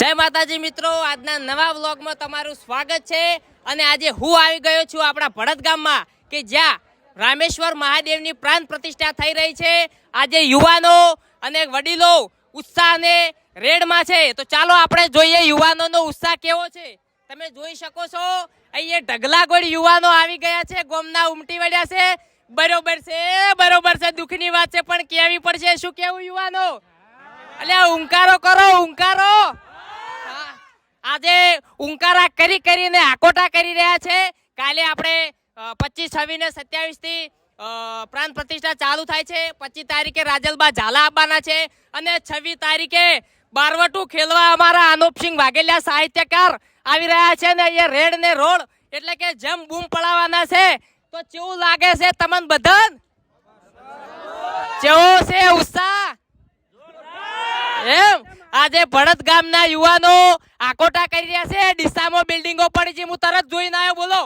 જય માતાજી મિત્રો, આજના નવા વ્લોગમાં તમારું સ્વાગત છે। અને આજે હું આવી ગયો છું આપણા ભડત ગામમાં કે જ્યાં રામેશ્વર મહાદેવની પ્રાણ પ્રતિષ્ઠા થઈ રહી છે। આજે યુવાનો અને વડીલો ઉત્સાહ અને રેડમાં છે, તો ચાલો આપણે જોઈએ યુવાનોનો ઉત્સાહ કેવો છે। તમે જોઈ શકો છો અહીંયા ઢગલાગોળ યુવાનો આવી ગયા છે, ગોમના ઉમટી વળ્યા છે। બરોબર છે, દુઃખની વાત છે પણ કેવી પડશે। શું કેવું યુવાનો? અલ્યા ઉંકારો કરો, ઉંકારો। આજે ઉંકારા કરીને આકોટા કરી રહ્યા છે। કાલે આપણે 25, 26 ને 27 થી પ્રાણ પ્રતિષ્ઠા ચાલુ થાય છે। 25 તારીખે રાજલબા ઝાલા આવવાના છે અને 26 તારીખે બારવટું ખેલવા અમારા અનુપસિંહ વાઘેલિયા સાહિત્યકાર આવી રહ્યા છે ને અહીંયા રેડ ને રોડ એટલે કે જમ બૂમ પડાવવાના છે। તો કેવું લાગે છે તમને બધાને? કેવો છે ઉત્સાહ? એમ આજે ભડત ગામના યુવાનો આકોટા કરી રહ્યા છે। ડીસામાં બિલ્ડિંગો પડી છે, હું તરત જોઈને આવ્યો। બોલો